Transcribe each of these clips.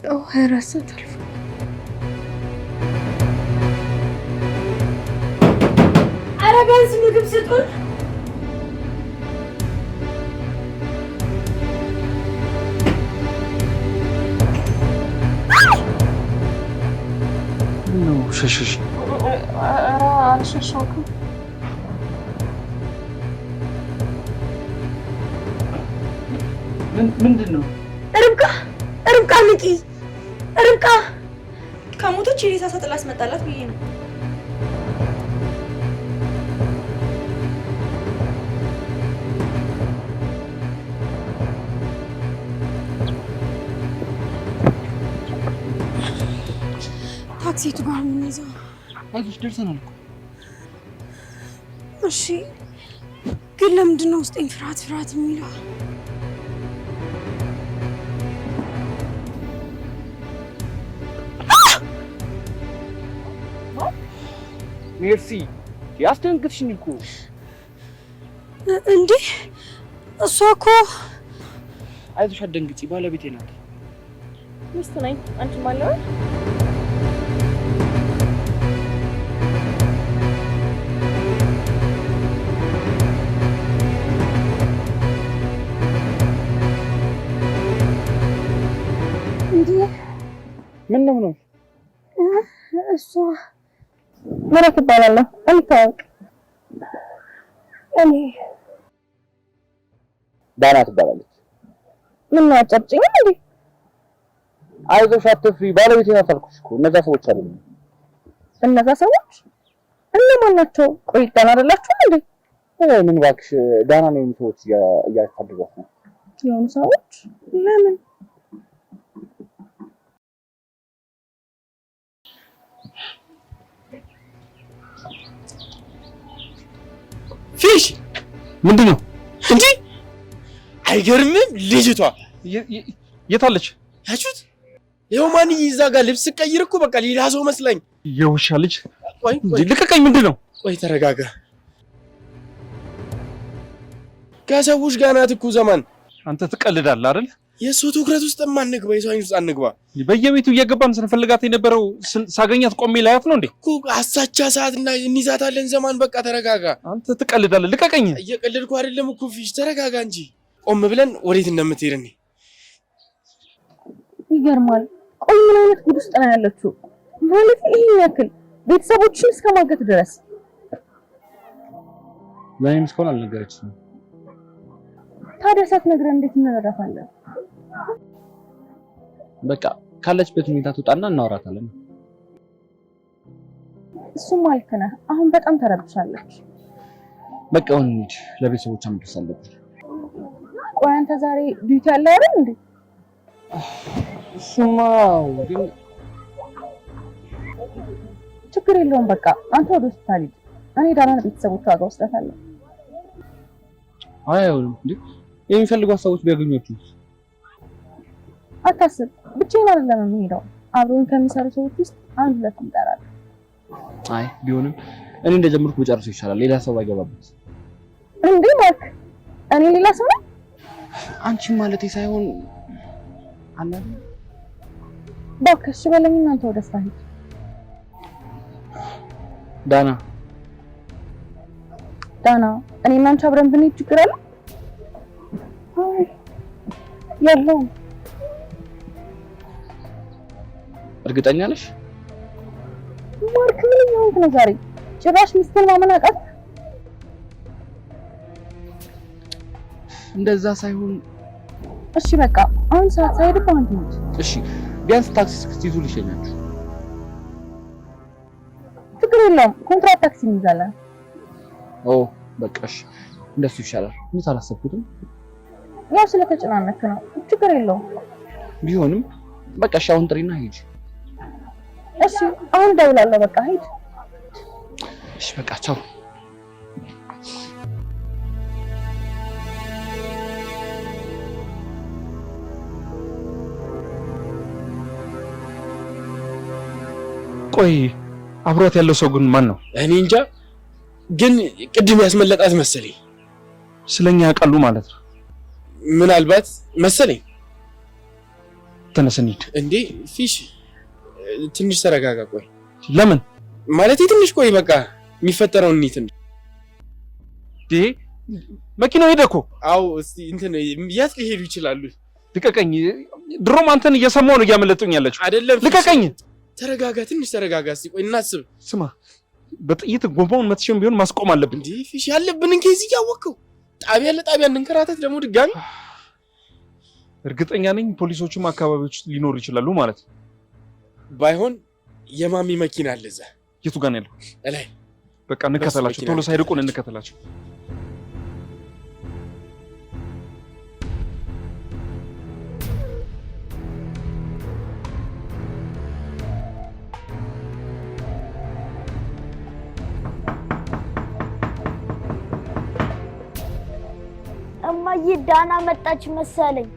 24 አልፎ ቢያንስ ምግብ ስጡን። ነው ሸሸሽ? አልሸሸኩም። ምንድን ነው? ርብቃ ንቂ! ርብቃ ከሞቶች የሬሳ ሳጥን ላስመጣላት ብዬ ነው። ታክሲቱ ጋር ምን ይዘው? አይዞሽ ደርሰናል እኮ። እሺ ግን ለምንድን ነው ውስጤን ፍርሃት የሚለው? ሜርሲ ያስደንግጥሽኝ እኮ። እንዴ እሷ እኮ አይዞሽ አትደንግጪ፣ ባለቤቴ ናት። ሚስት ነኝ። አንቺ ማለት ምን ነው? እሷ ምራት ትባላለህ? እንታወቅ። እኔ ዳና ትባላለች። ምን ነው አጨብጭኝ እንዴ? አይዞሽ አትፍሪ፣ ባለቤቴ ናት አልኩሽ እኮ። እነዛ ሰዎች አይደሉም። እነዛ ሰዎች እነማን ናቸው? ቆይ ዳና አይደላችሁም እንዴ? ምን እባክሽ፣ ዳና ነው ሰዎች እያሳደጓት ነው። የሆኑ ሰዎች ለምን? ፊሽ ምንድነው እንዴ? አይገርምም? ልጅቷ የታለች? ያቹት ይኸው ማን ይዛ ጋር ልብስ ቀይር እኮ በቃ ሌላ ሰው መስላኝ። የውሻ ልጅ። ቆይ ልቀቀኝ። ምንድነው? ቆይ ተረጋጋ። ከሰዎች ጋር ናት እኮ ዘማን። አንተ ትቀልዳለህ አይደል? የእሱ ትኩረት ውስጥ አንግባ፣ የሰው አይን ውስጥ አንግባ። በየቤቱ እየገባን ስንፈልጋት የነበረው ሳገኛት ቆሜ ላያት ነው እንዴ? እኮ አሳቻ ሰዓትና እንይዛታለን። ዘማን በቃ ተረጋጋ። አንተ ትቀልዳለህ። ልቀቀኝ። እየቀለድኩ አይደለም እኮ ፊሽ፣ ተረጋጋ እንጂ። ቆም ብለን ወዴት እንደምትሄድ እኔ ይገርማል። ቆይ ምን አይነት ጉድ ውስጥ ነው ያለችው? ማለት ይሄን ያክል ቤተሰቦችን እስከማገት ድረስ። ለኔም እስካሁን አልነገረችኝም። ታዲያ ሳትነግረን እንዴት እንረዳታለን? በቃ ካለችበት ሁኔታ ትውጣና እናወራታለን። እሱም ልክ ነህ። አሁን በጣም ተረብሻለች። በቃ አሁን እንሂድ፣ ለቤተሰቦቿ መድረስ አለብን። ቆይ አንተ ዛሬ ዲዩቲ አለ አይደል እንዴ? እሱማ ግን ችግር የለውም። በቃ አንተ ወደ ሆስፒታል ሂድ፣ እኔ ዳናን ቤተሰቦቿ ጋር ወስዳታለሁ። አይሆንም እንዴ? የሚፈልጓት ሰዎች ቢያገኙት? አታስብ፣ ብቻዬን አይደለም የምሄደው። አብሮኝ ከሚሰሩ ሰዎች ውስጥ አንድ ሁለት እንጠራለን። አይ ቢሆንም እኔ እንደጀመርኩ መጨረሱ ይሻላል፣ ሌላ ሰው አይገባበት። እንዴ ማርክ፣ እኔ ሌላ ሰው ነኝ? አንቺ ማለቴ ሳይሆን አላለ። እባክሽ በለኝ፣ እናንተ ወደ ስራ ሂድ። ዳና እኔ እና አንቺ አብረን ብንሄድ ችግር አለ? አይ የለውም። እርግጠኛ ነሽ? ማርክ ምን ነው ነው ዛሬ ጭራሽ ሚስቴን ማመን አቃት? እንደዛ ሳይሆን እሺ በቃ አሁን ሰዓት ሳይሄድ አንተ ሂድ። እሺ ቢያንስ ታክሲ እስክትይዙ ልሸኛችሁ። ችግር የለውም፣ ኮንትራት ታክሲ እንይዛለን። ኦ በቃ እሺ፣ እንደሱ ይሻላል። ምን አላሰብኩትም። ያው ስለተጨናነክ ነው። ችግር የለውም። ቢሆንም በቃ እሺ፣ አሁን ጥሪና ሂድ። እሺ አሁን ደውላለሁ። በቃ ሂድ። እሺ በቃ ቻው። ቆይ አብሯት ያለው ሰው ግን ማን ነው? እኔ እንጃ፣ ግን ቅድም ያስመለጣት መሰለኝ። ስለኛ ያውቃሉ ማለት ነው? ምናልባት መሰለኝ። ተነስ እንሂድ። እንዴ ፊሽ ትንሽ ተረጋጋ። ቆይ ለምን ማለት ትንሽ ቆይ በቃ የሚፈጠረው እንዴት እንዴ መኪናው ሄደ እኮ። አው እስቲ እንትን የት ሊሄዱ ይችላሉ? ልቀቀኝ። ድሮም አንተን እየሰማሁ ነው እያመለጡኝ ያለችው። አይደለም ልቀቀኝ። ተረጋጋ፣ ትንሽ ተረጋጋ። እስቲ ቆይ እናስብ። ስማ በጥይት ጎማውን መትሽም ቢሆን ማስቆም አለብን። እንዴ ፊሽ ያለብንን ኬዝ እያወቅኸው ጣቢያ ለጣቢያ እንንከራተት ደግሞ ድጋሚ። እርግጠኛ ነኝ ፖሊሶቹም አካባቢዎች ሊኖሩ ይችላሉ ማለት ነው። ባይሆን የማሚ መኪና አለ እዛ። የቱ ጋር ነው ያለው? እላይ። በቃ እንከተላቸው፣ ቶሎ ሳይርቁን እንከተላቸው። እማዬ ዳና መጣች መሰለኝ።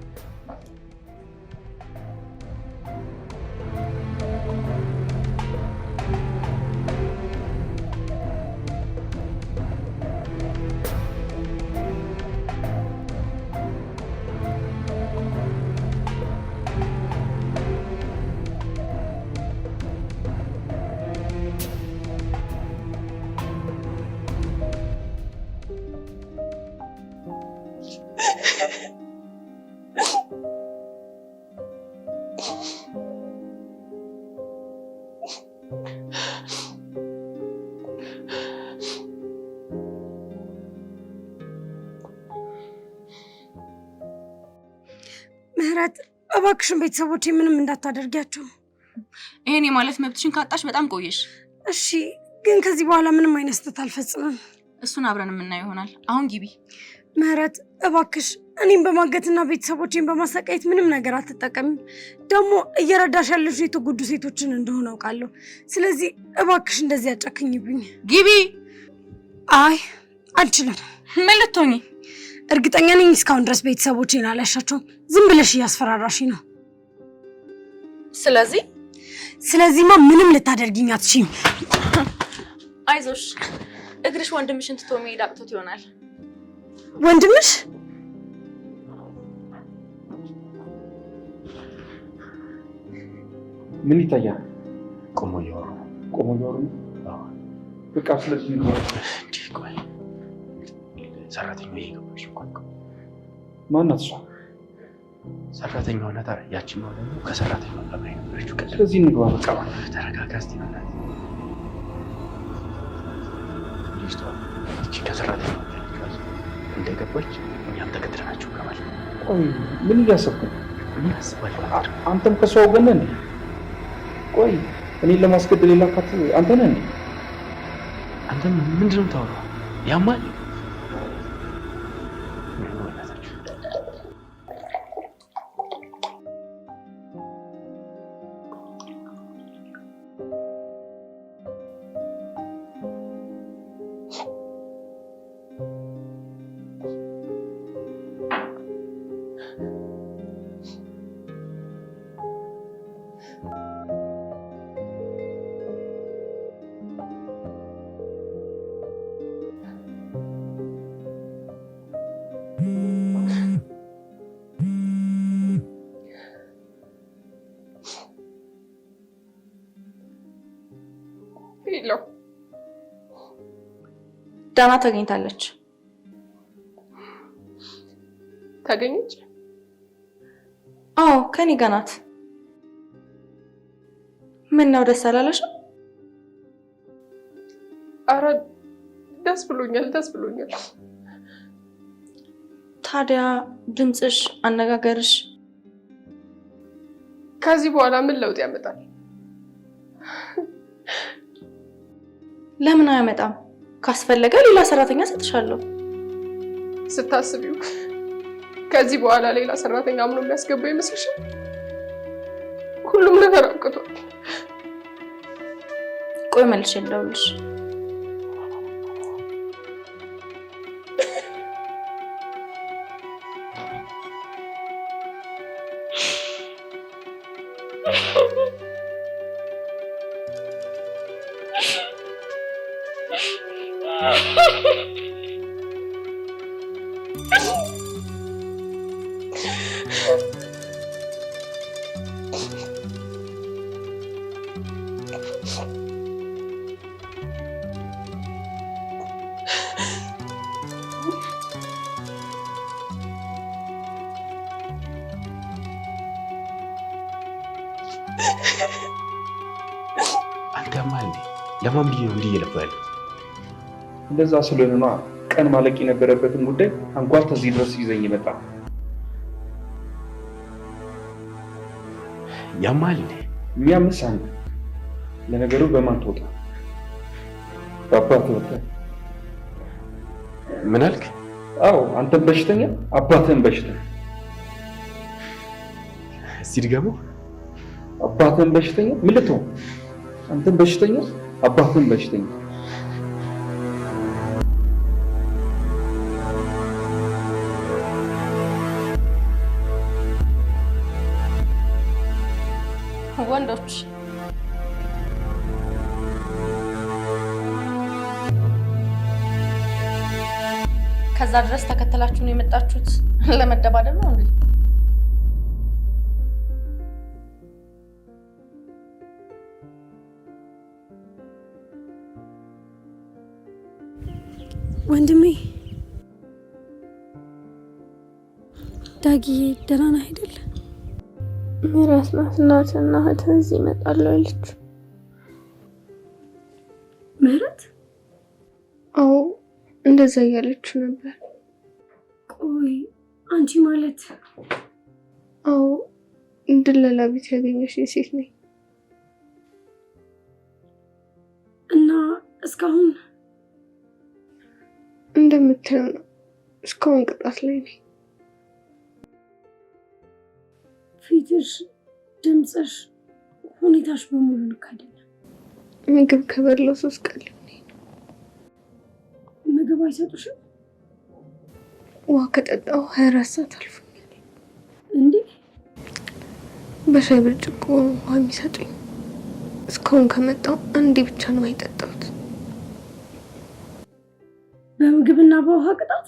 ምህረት እባክሽን ቤተሰቦቼ ምንም እንዳታደርጊያቸው። ይሄኔ ማለት መብትሽን ካጣሽ በጣም ቆየሽ። እሺ ግን ከዚህ በኋላ ምንም አይነት ስህተት አልፈጽምም። እሱን አብረን የምናየው ይሆናል። አሁን ግቢ። ምህረት እባክሽ እኔም በማገትና ቤተሰቦቼን በማሰቃየት ምንም ነገር አትጠቀሚም። ደግሞ እየረዳሽ ያለሽው የተጎዱ ሴቶችን እንደሆነ አውቃለሁ። ስለዚህ እባክሽ እንደዚህ አጨክኝብኝ። ግቢ። አይ አልችልም። ምን ልትሆኚ? እርግጠኛ ነኝ እስካሁን ድረስ ቤተሰቦቼን አላሻቸውም። ዝም ብለሽ እያስፈራራሽ ነው። ስለዚህማ ምንም ልታደርጊኝ አትችይም። አይዞሽ፣ እግርሽ ወንድምሽን ትቶ መሄድ አቅቶት ይሆናል። ወንድምሽ? ምን ይታያል? ቆሞ እያወሩ በቃ ስለዚህ ነው። ቆይ ሰራተኛው እየገባች እኮ ማናት እሷ? ሰራተኛው ናት። ያቺን ነው ደግሞ ከሰራተኛው ጋር ነው የነበረችው። ስለዚህ እንግባ። በቃ ተረጋጋ እስቲ ነው ልጅቷ እቺ ከሰራተኛው ጋር እንደገባች እኛም ተከትለናቸው ገባል። ቆይ ምን እያሰብክ ነው? ምን አስባለሁ? አንተም ከሰው ወገን ነህ? ቆይ እኔን ለማስገደል የላካት አንተ ነህ እንዴ? አንተ ምንድን ነው የምታወራው? ያማል ዳና ተገኝታለች። ታገኘች? አዎ ከኔ ጋር ናት። ምን ነው ደስ አላለሽ? ኧረ ደስ ብሎኛል። ታዲያ ድምፅሽ፣ አነጋገርሽ ከዚህ በኋላ ምን ለውጥ ያመጣል? ለምን አያመጣም? ካስፈለገ ሌላ ሰራተኛ ሰጥሻለሁ። ስታስቢው ከዚህ በኋላ ሌላ ሰራተኛ አምኖ የሚያስገባ ይመስልሻል? ሁሉም ነገር አብቅቷል። ቆይ መልሼ ልደውልልሽ። ለማን ብዬ ነው እንዲህ እየለፋ ያለው? እንደዛ ስለሆነ ነው ቀን ማለቅ የነበረበትን ጉዳይ አንኳር እዚህ ድረስ ይዘኝ መጣ። ያማል የሚያምስ አንተ ለነገሩ በማን ተወጣ? በአባት ተወጣ። ምን አልክ? አዎ አንተም በሽተኛ አባትህም በሽተኛ። እስቲ ድገሙ። አባትህም በሽተኛ ምን ልትሆን? አንተም በሽተኛ አባትህም በሽተኛ። ወንዶች ከዛ ድረስ ተከተላችሁ ነው የመጣችሁት? ለመደባደብ ነው እንዴ? ወንድሜ ዳጊዬ ደህና ነህ አይደል? ምራት ናት እናትና እህት እዚህ እመጣለሁ አለች። ምህረት? አዎ እንደዛ እያለች ነበር። ቆይ አንቺ ማለት? አዎ ድለላ ቤት ያገኘሽ ሴት ነኝ። እና እስካሁን እንደምትለው ነው። እስካሁን ቅጣት ላይ ነኝ። ፊትሽ፣ ድምፅሽ፣ ሁኔታሽ በሙሉ ልክ አይደለም። ምግብ ከበላው 3 ቀን ሊሆነኝ ነው። ምግብ አይሰጡሽም? ውሃ ከጠጣሁ 24 ሰዓት አልፎኛል። እንዴ? በሻይ ብርጭቆ ውሃ የሚሰጡኝ እስካሁን ከመጣሁ አንዴ ብቻ ነው የጠጣሁት። በምግብና በውሃ ቅጣት?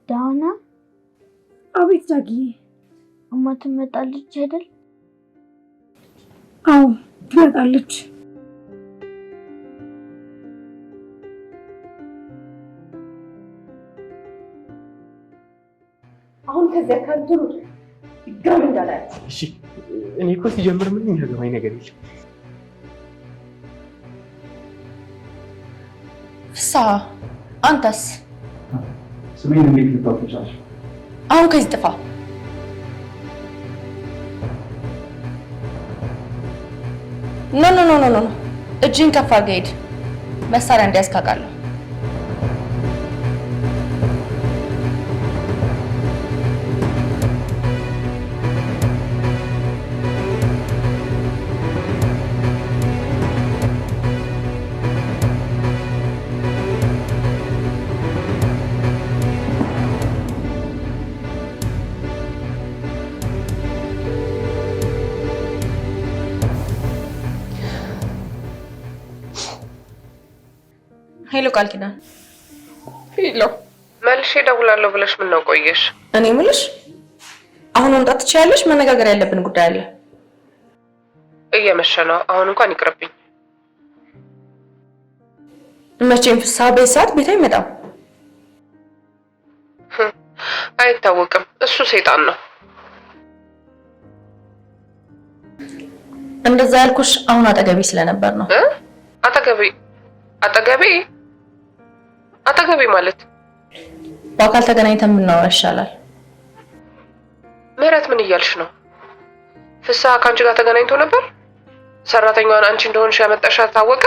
ዳና? አቤት ዳጊዬ። እማ ትመጣለች አይደል? አዎ ትመጣለች። አሁን ከዚያ ካልተሩ ድጋሚ እንዳላያት። እሺ እኔ እኮ ሲጀምር ምን የሚያገባኝ ነገር የለም። ፍስሀ አንተስ? ስሜን እንዴት ልታውቅ ቻልሽ? አሁን ከዚህ ጥፋ። ኖ ኖ ኖ ኖ ኖ እጅን ከፍ አድርገህ ሂድ። መሳሪያ እንዲያዝክ አውቃለሁ። ሄሎ ቃል ኪዳን። ሄሎ መልሼ እደውላለሁ ብለሽ ምን ነው ቆየሽ? እኔ የምልሽ አሁን መምጣት ትችያለሽ? መነጋገር ያለብን ጉዳይ አለ። እየመሸ ነው። አሁን እንኳን ይቅርብኝ። መቼም ፍስሀ በዚህ ሰዓት ቤት አይመጣም። አይታወቅም። እሱ ሰይጣን ነው። እንደዛ ያልኩሽ አሁን አጠገቤ ስለነበር ነው። አጠገቤ ማለት በአካል ተገናኝተን ብናወራ ይሻላል። ምህረት ምን እያልሽ ነው? ፍስሀ ከአንቺ ጋር ተገናኝቶ ነበር? ሰራተኛዋን አንቺ እንደሆንሽ ያመጣሻት ታወቀ?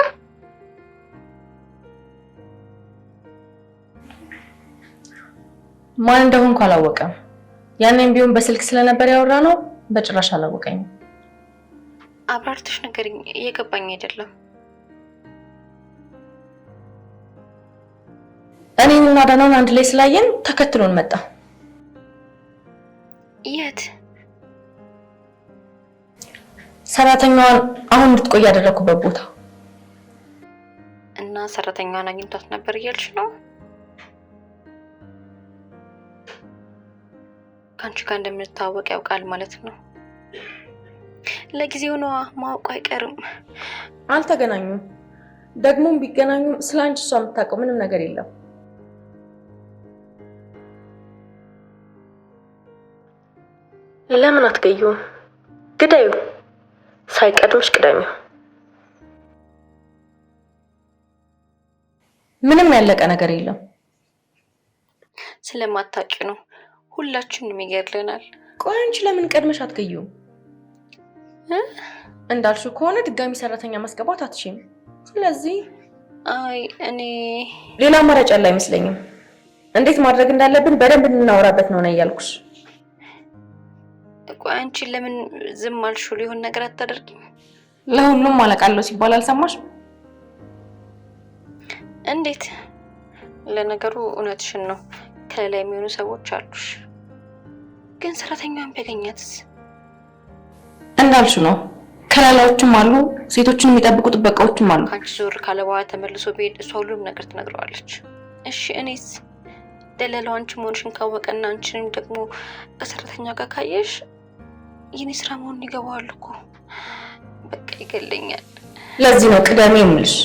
ማን እንደሆንኩ አላወቀም። ያኔም ቢሆን በስልክ ስለነበር ያወራ ነው። በጭራሽ አላወቀኝም። አብራርተሽ ንገሪኝ፣ እየገባኝ አይደለም። እኔንና ዳናን አንድ ላይ ስላየን ተከትሎን መጣ። የት? ሰራተኛዋን አሁን እንድትቆይ ያደረኩበት ቦታ። እና ሰራተኛዋን አግኝቷት ነበር እያልሽ ነው? ከአንቺ ጋር እንደምንተዋወቅ ያውቃል ማለት ነው? ለጊዜው ነዋ፣ ማወቁ አይቀርም። አልተገናኙም። ደግሞም ቢገናኙም ስላንቺ እሷ የምታውቀው ምንም ነገር የለም። ለምን አትገዩም? ግዳዩ፣ ሳይቀድምሽ ቅደሚው። ምንም ያለቀ ነገር የለም። ስለማታውቂ ነው። ሁላችንም ይገድለናል። ቆይ አንቺ ለምን ቀድመሽ አትገዩም? እንዳልሽው ከሆነ ድጋሚ ሰራተኛ ማስገባት አትችይም። ስለዚህ አይ እኔ ሌላ አማራጭ ያለ አይመስለኝም። እንዴት ማድረግ እንዳለብን በደንብ እንናወራበት ነው ያልኩሽ። ቆይ አንቺ ለምን ዝም አልሽ? ሊሆን ነገር አታደርጊም? ለሁሉም አለቃለሁ ሲባል አልሰማሽም? እንዴት? ለነገሩ እውነትሽን ነው። ከሌላ የሚሆኑ ሰዎች አሉሽ። ግን ሰራተኛዋን ቢያገኛትስ? እንዳልሽው ነው። ከላላዎችም አሉ፣ ሴቶችን የሚጠብቁ ጥበቃዎችም አሉ። አንቺ ዞር ካለ በኋላ ተመልሶ ቢሄድ እሷ ሁሉም ነገር ትነግረዋለች። እሺ እኔስ? ደለላው አንቺ መሆንሽን ካወቀና አንቺንም ደግሞ ከሰራተኛ ጋር ካየሽ የኔ ስራ መሆኑን ይገባዋል እኮ። በቃ ይገለኛል። ለዚህ ነው ቅዳሜ የምልሽ።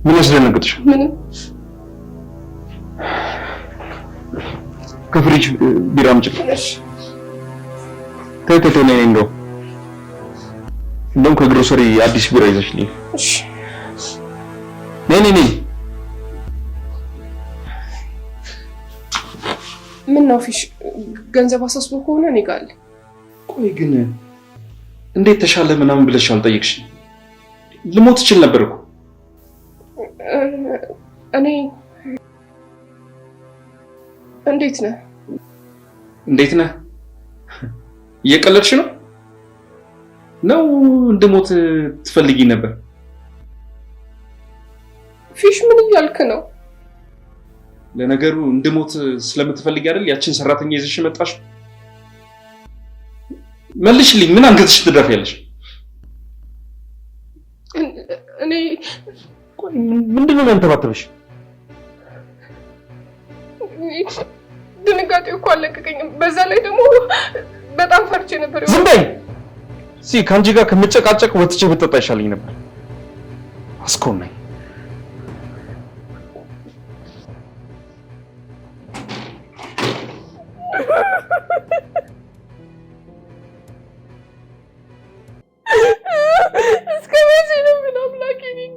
ምን ያስደነግጥሽ? ምንም። ከፍሪጅ ቢራ አምጪ። ተይ ነይ እንደውም ከግሮሰሪ አዲስ ቢራ ይዘሽልኝ። እሺ ነይ። ምን ነው ፊሽ? ገንዘብ አሳስቦ ከሆነ እኔ ጋር አለ። ቆይ ግን እንዴት ተሻለ ምናምን ብለሽ አልጠየቅሽኝ? ልሞት እችል ነበር እኮ። እኔ እንዴት ነህ? እየቀለድሽ ነው እንድሞት ትፈልጊ ነበር? ፊሽ ምን እያልክ ነው? ለነገሩ እንድሞት ስለምትፈልጊ አይደል ያችን ሰራተኛ ይዘሽ መጣሽ? መልሽልኝ። ምን አንገትሽ ትደፊያለሽ? እኔ ምንድነው የሚያንተባተብሽ? ድንጋጤው እኮ አለቀቀኝም። በዛ ላይ ደግሞ በጣም ፈርቼ ነበር። ዝም በይ። ከአንቺ ጋር ከምጨቃጨቅ ወጥቼ ብጠጣ ይሻለኝ ነበር። አስኮናኝ። እስከ መቼ ነው ምን አምላኬ ነኝ?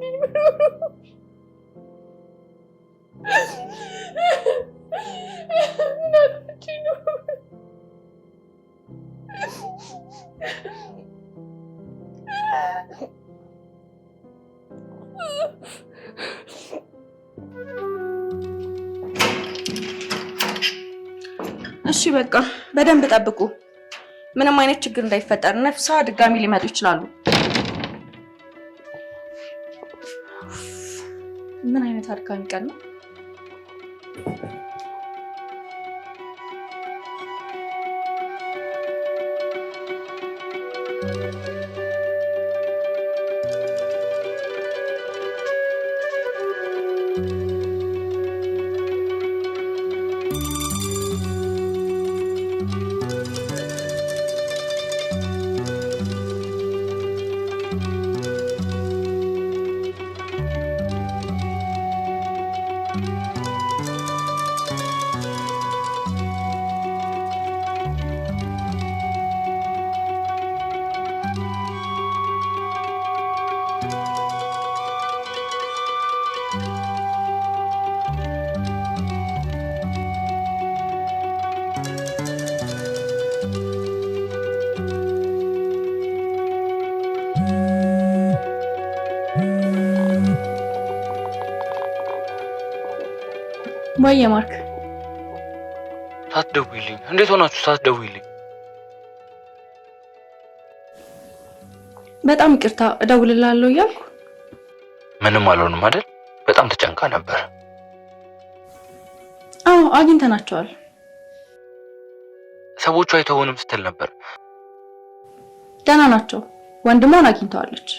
ምን አጥቼ ነው? እሺ በቃ በደንብ ጠብቁ። ምንም አይነት ችግር እንዳይፈጠር ነፍሳ ድጋሚ ሊመጡ ይችላሉ። ምን አይነት አድካሚ ቀን ነው? ወይ ማርክ ሳትደውይልኝ እንዴት ሆናችሁ? ሳትደውይልኝ በጣም ይቅርታ እደውልልሃለሁ እያልኩ ምንም አልሆንም አይደል? በጣም ተጨንቃ ነበር። አዎ አግኝተናቸዋል። ሰዎቹ አይተውንም ስትል ነበር። ደህና ናቸው። ወንድሟን አግኝተዋለች።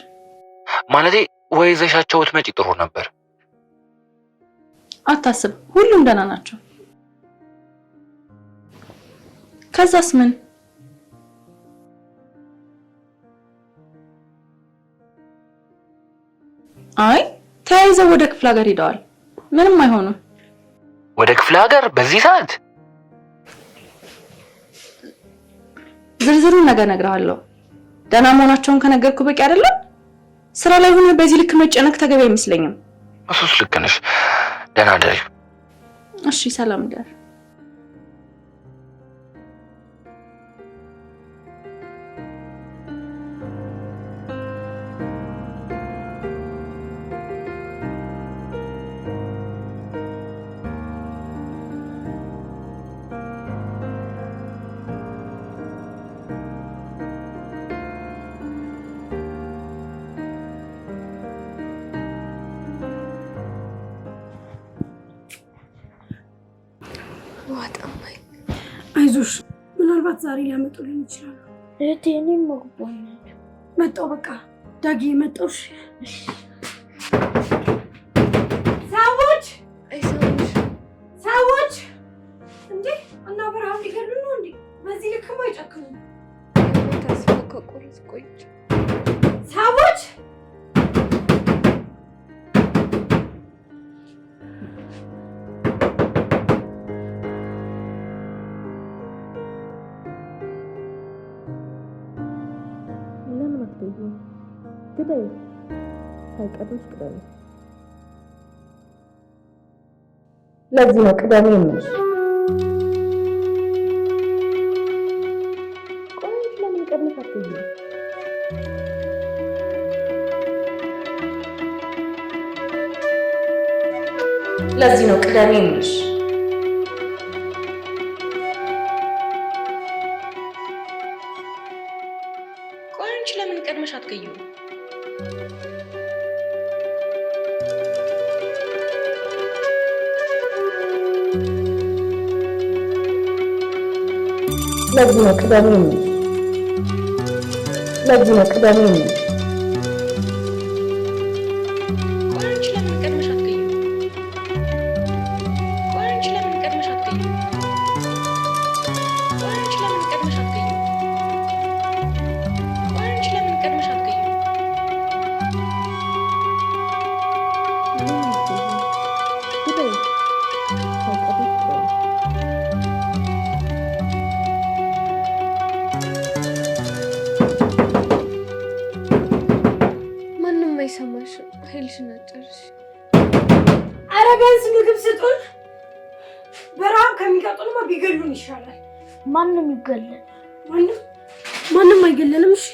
ማለቴ ወይ ይዘሻቸው ብትመጪ ጥሩ ነበር። አታስብ፣ ሁሉም ደህና ናቸው። ከዛስ ምን? አይ ተያይዘው ወደ ክፍለ ሀገር ሄደዋል። ምንም አይሆኑም። ወደ ክፍለ ሀገር በዚህ ሰዓት? ዝርዝሩን ነገር እነግርሃለሁ። ደህና መሆናቸውን ከነገርኩ በቂ አይደለም? ስራ ላይ ሆነ በዚህ ልክ መጨነቅ ተገቢ አይመስለኝም። እሱስ ልክ ነሽ። ደህና ደሪ። እሺ ሰላም ደር። አይዞሽ፣ ምናልባት ዛሬ ሊያመጡልን ይችላሉ። እህቴ እኔም መግባኛል። መጣሁ፣ በቃ ዳጊ መጣሁሽ። ሰዎች ሰዎች! እንዴ እና ብርሃን ሊገሉ ነው እንዴ? በዚህ ልክም አይጨክኑም። ተስፋ ከቆረጥ ቆይቼ ሰዎች ግዳይ ሳይቀርሽ ቅዳሜ። ለዚህ ነው ቅዳሜ የምልሽ። ቆይ ለምን ቀድመሽ አትይኝም? ለዚህ ነው ቅዳሜ የምልሽ። ቆይ አንቺ ለምን ቀድመሽ አትገኙም? ለዚህ ነው ቅዳሜ የምልሽ። ለዚህ ነው ቅዳሜ የምልሽ። ቆይ አንቺ ለምን ቀድመሽ አትገኙም? ቆይ አንቺ ለምን ቀድመሽ አትገኙም? ቆይ አንቺ ለምን ቀድመሽ አትገኙም? ቆይ አንቺ ለምን ቀድመሽ አትገኙም? ማንም አይሰማሽም። ኃይልሽን አጨርሽ። ኧረ ቢያንስ ምግብ ስጡን። በረሃብ ከሚቀጡንማ ቢገሉን ይሻላል። ማንም ይገለል? ማንም አይገለንም። እሺ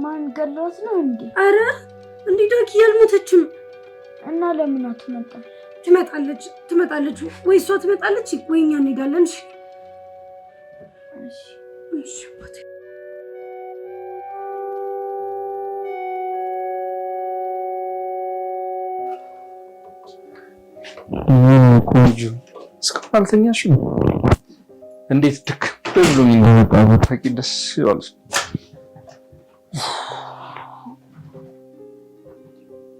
ማን ገለዋት ነው እንዴ? ኧረ እንዴ ዳጊ ያልሞተችም። እና ለምን አትመጣም? ትመጣለች ወይ እሷ ትመጣለች ወይ እኛ እንሄዳለን። እሺ እሺ እሺ። ቆንጆ እስካሁን አልተኛሽም? እንዴት ድክ ብሎኝ እንደመጣ ታውቂ። ደስ ይላል።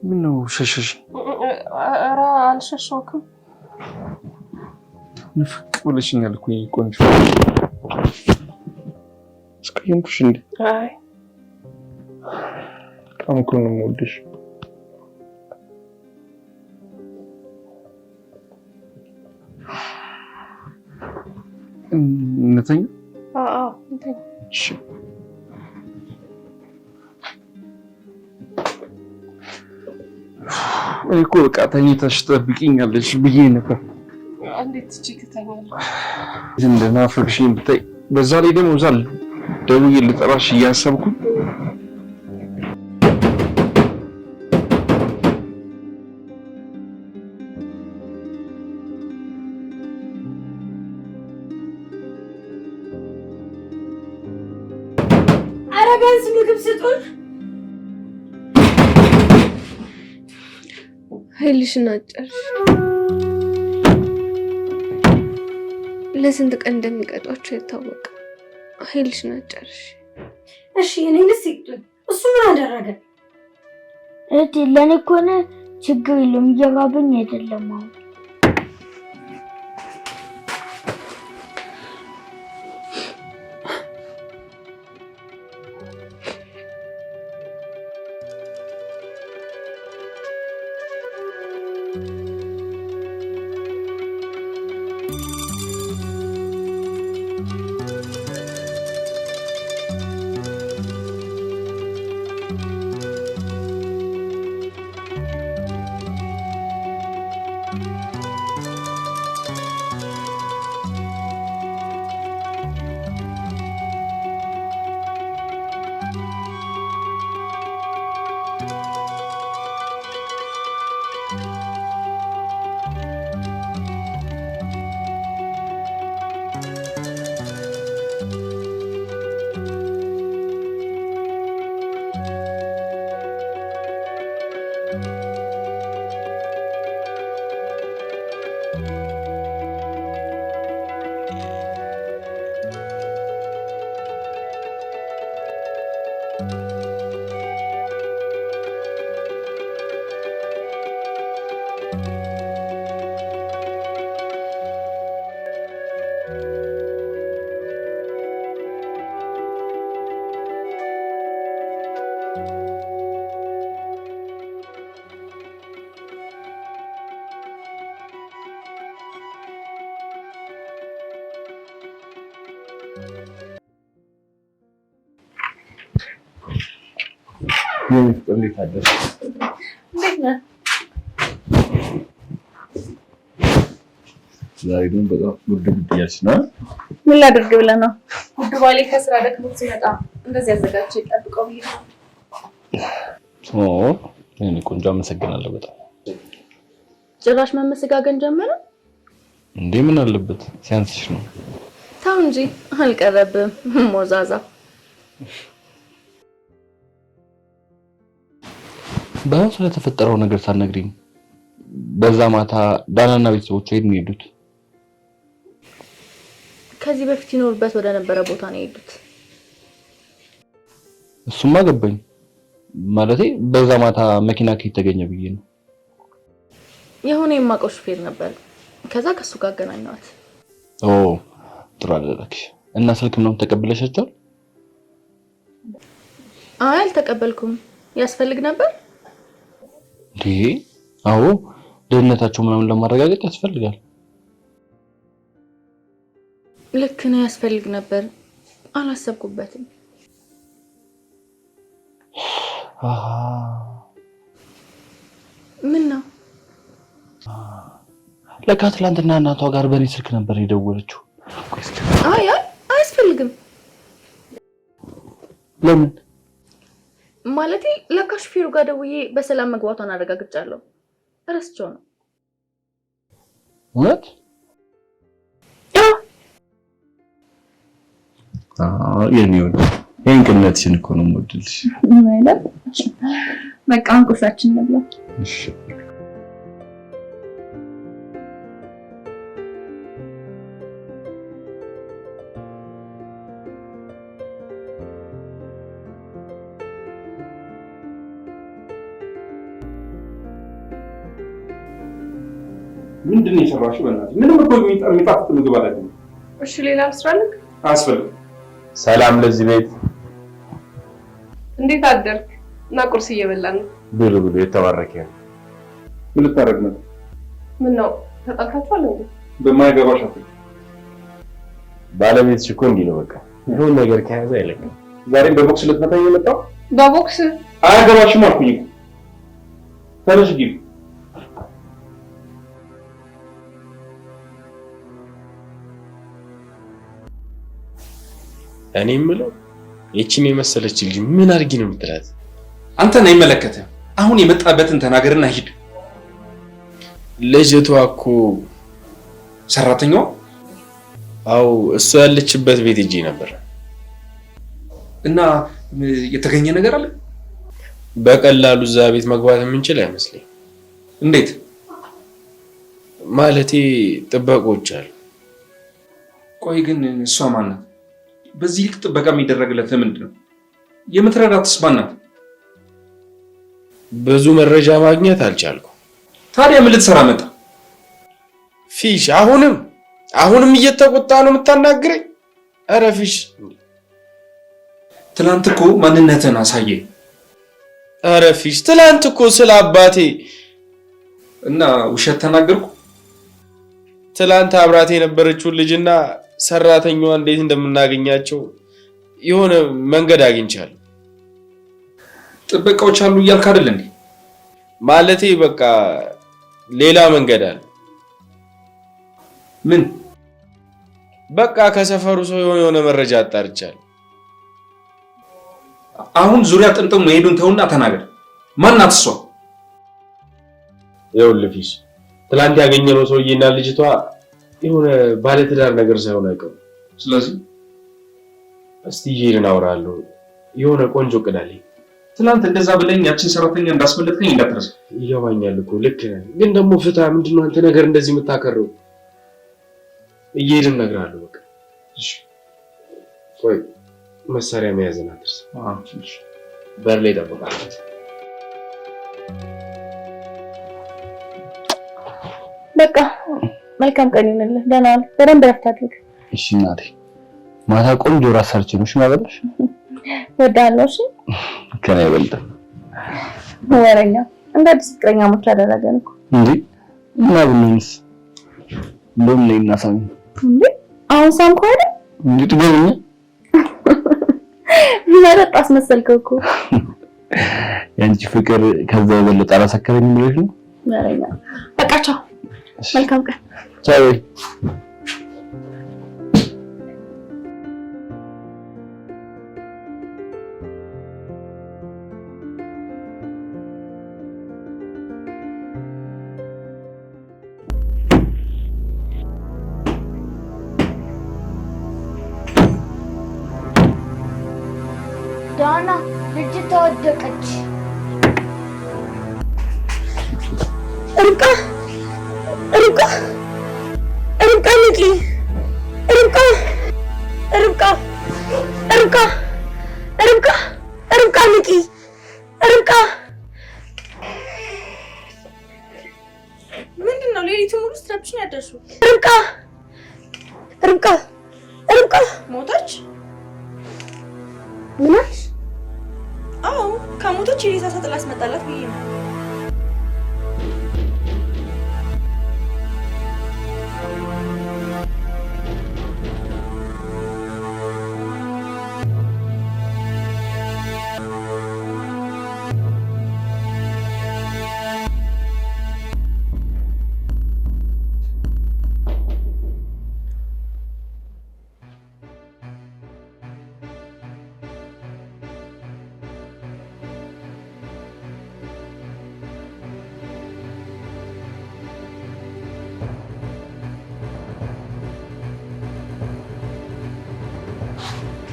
ምነው ሸሸሽ? ኧረ አልሸሸውክም። ንፍቅ ብለሽኛል እኮ ቆንጆ። እስካሁንሽ እንዴ? አይ በጣም እኮ ነው የምወድሽ። እንተኛ? አዎ እንተኛ። እሺ እኮ በቃ ተኝተሽ ትጠብቂኛለሽ ብዬ ነበር። እንዴት ትችይኛለሽ? እንደናፈቅሽኝ ብታይ። በዛ ላይ ደግሞ እዛ ደውዬ ልጠራሽ እያሰብኩ ኧረ ቢያንስ ምግብ ስጡን። ኃይልሽን አጨርሽ። ለስንት ቀን እንደሚቀጧቸው አይታወቅም። ኃይልሽን አጨርሽ። እሺ እኔንስ ይቅጡኝ። እሱ ምን አደረገ? እህቴ ለኔ ከሆነ ችግር የለውም እየራበኝ አይደለም አሁን። እንዴት አደርሽ? እንዴት ነህ? ዛሬ ግን በጣም ውድ እያልሽ ነው። ምን ላድርግ ብለህ ነው? ውድ ባሌ ከስራ ደክሞት ሲመጣ እንደዚህ አዘጋጅቼ ጠብቀው ብዬ ነው። እኔ ቆንጆ አመሰግናለሁ በጣም። ጭራሽ መመሰጋገን ጀመረ እንዴ? ምን አለበት ሲያንስሽ ነው። ተው እንጂ አልቀረብም ሞዛዛ። በእሱ ስለተፈጠረው ነገር ሳትነግሪኝ በዛ ማታ ዳናና ቤተሰቦቿ የት ነው የሄዱት? ከዚህ በፊት ይኖርበት ወደ ነበረ ቦታ ነው የሄዱት። እሱማ ገባኝ። ማለቴ በዛ ማታ መኪና ከየት ተገኘ ብዬ ነው። የሆነ የማውቀው ሹፌር ነበር። ከዛ ከሱ ጋር አገናኘኋት። ጥሩ አደረግሽ። እና ስልክ ምናምን ተቀብለሻቸዋል? አይ አልተቀበልኩም። ያስፈልግ ነበር እንዴ? አዎ ደህንነታቸው ምናምን ለማረጋገጥ ያስፈልጋል። ልክ ነው፣ ያስፈልግ ነበር። አላሰብኩበትም። ምን ነው? ለካ ትላንትና እናቷ ጋር በእኔ ስልክ ነበር የደወለችው። አይ አያስፈልግም። ለምን? ማለቴ ለካ ሹፌሩ ጋር ደውዬ በሰላም መግባቷን አረጋግጫለሁ። እረስቸው ነው። እውነት? የኔው ይሄን ቅንነትሽን እኮ ነው የምወድልሽ። ማለት በቃ አንቆሻችን ነበር። እሺ ምንድን ነው የሰራሽው? በእናትሽ ምንም እኮ የሚጣፍጥ ምግብ አላገኘም። እሺ ሌላ ልስራልክ? አያስፈልግም። ሰላም ለዚህ ቤት። እንዴት አደርክ? እና ቁርስ እየበላን ነው። ብሉ ብሉ፣ የተባረከ ነው። ምን ልታረግ ነው? ምን ነው ተጣልታችኋል እንዴ? በማይገባሽ አትል። ባለቤትሽ እኮ እንዲህ ነው በቃ ይሁን ነገር ከያዘ አይለቅም። ዛሬም በቦክስ ልትመታኝ የመጣው? በቦክስ አያገባሽም አልኩኝ እኮ። ተነሽ ግቢ። እኔ የምለው እቺን የመሰለች ልጅ ምን አድርጊ ነው የምትላት? አንተን አይመለከትም። አሁን የመጣበትን ተናገርና ሂድ። ልጅቷ እኮ ሰራተኛዋ? አው እሷ ያለችበት ቤት ሂጂ ነበር። እና የተገኘ ነገር አለ? በቀላሉ እዛ ቤት መግባት የምንችል አይመስለኝ። እንዴት? ማለቴ ጥበቆች አሉ። ቆይ ግን እሷ ማን ናት? በዚህ ልክ ጥበቃ የሚደረግለት ለምንድን ነው? የምትረዳትስ ማን ናት? ብዙ መረጃ ማግኘት አልቻልኩም። ታዲያ ምን ልትሰራ መጣ? ፊሽ አሁንም እየተቆጣ ነው የምታናግረኝ? ኧረ ፊሽ ትላንት እኮ ማንነትን አሳየኝ። ኧረ ፊሽ ትላንት እኮ ስለ አባቴ እና ውሸት ተናገርኩ? ትላንት አብራቴ የነበረችውን ልጅና ሰራተኛዋ እንዴት እንደምናገኛቸው የሆነ መንገድ አግኝቻለሁ። ጥበቃዎች አሉ እያልክ አይደል እንዴ? ማለቴ በቃ ሌላ መንገድ አለ። ምን? በቃ ከሰፈሩ ሰው የሆነ መረጃ አጣርቻለሁ። አሁን ዙሪያ ጥምጥም መሄዱን ተውና ተናገር። ማናት እሷ? ይኸውልህ ፊሽ ትላንት ያገኘነው ሰውዬና ልጅቷ የሆነ ባለትዳር ነገር ሳይሆን አይቀርም። ስለዚህ እስቲ ይሄን አወራለሁ። የሆነ ቆንጆ ቅዳለኝ። ትላንት እንደዛ ብለኝ ያችን ሰራተኛ እንዳስመለጥከኝ እንዳትረሳ። ይገባኛል እኮ ልክ ነህ፣ ግን ደግሞ ፍታ። ምንድነው አንተ ነገር እንደዚህ የምታከረው? እየሄድን እነግርሃለሁ። በቃ እሺ። ቆይ መሳሪያ መያዝን አትርሳ። እሺ። በር ላይ እጠብቅሃለሁ። በቃ መልካም ቀን ይሁንልህ። ደህና ዋል። በደንብ ረፍት አድርግ። እሺ እናቴ፣ ማታ ቆንጆ ራስ ሰርቼ ነው ማበላሽ። ወዳለው እሺ። ከኔ ይበልጥ ወረኛ እንደ አዲስ ፍቅረኛሞች አደረገን እኮ እንዴ። እና ብንንስ እንደውም ነይ እናሳኝ እንዴ። አሁን ሳምኩ አይደል እንዴ? ትገርኛ መረጥ አስመሰልከው እኮ። ያንቺ ፍቅር ከዛ የበለጠ አላሰከረኝም ብለሽ ነው? ወረኛ በቃ ቻው። መልካም ቀን። ቻው። ዳና ልጅ ተወደቀች። ርብቃ ንቂ! ርብቃ ንቂ! ምንድን ነው ሌሊቱን ሙሉ ስትረብሽኝ ያደርሽው? ርብቃ ሞተች? ምናሽ? አዎ ከሞተች የሬሳ ሳጥን አስመጣላት ብዬ ነው።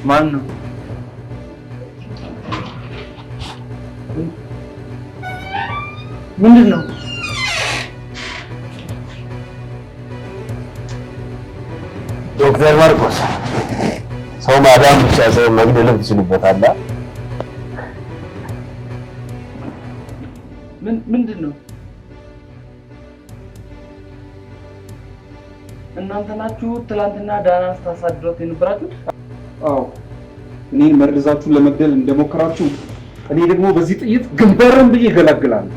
ማን ነው? ምንድን ነው? ዶክተር ማርቆስ ሰው ማዳን ብቻ ሳይሆን መግደልም ትችሉበታል። ምንድን ነው? እናንተ ናችሁ ትላንትና ዳናን ስታሳድሯት የነበራችሁት? አዎ፣ እኔን መርዛችሁን ለመግደል እንደሞከራችሁ እኔ ደግሞ በዚህ ጥይት ግንባርን ብዬ እገላግላለሁ።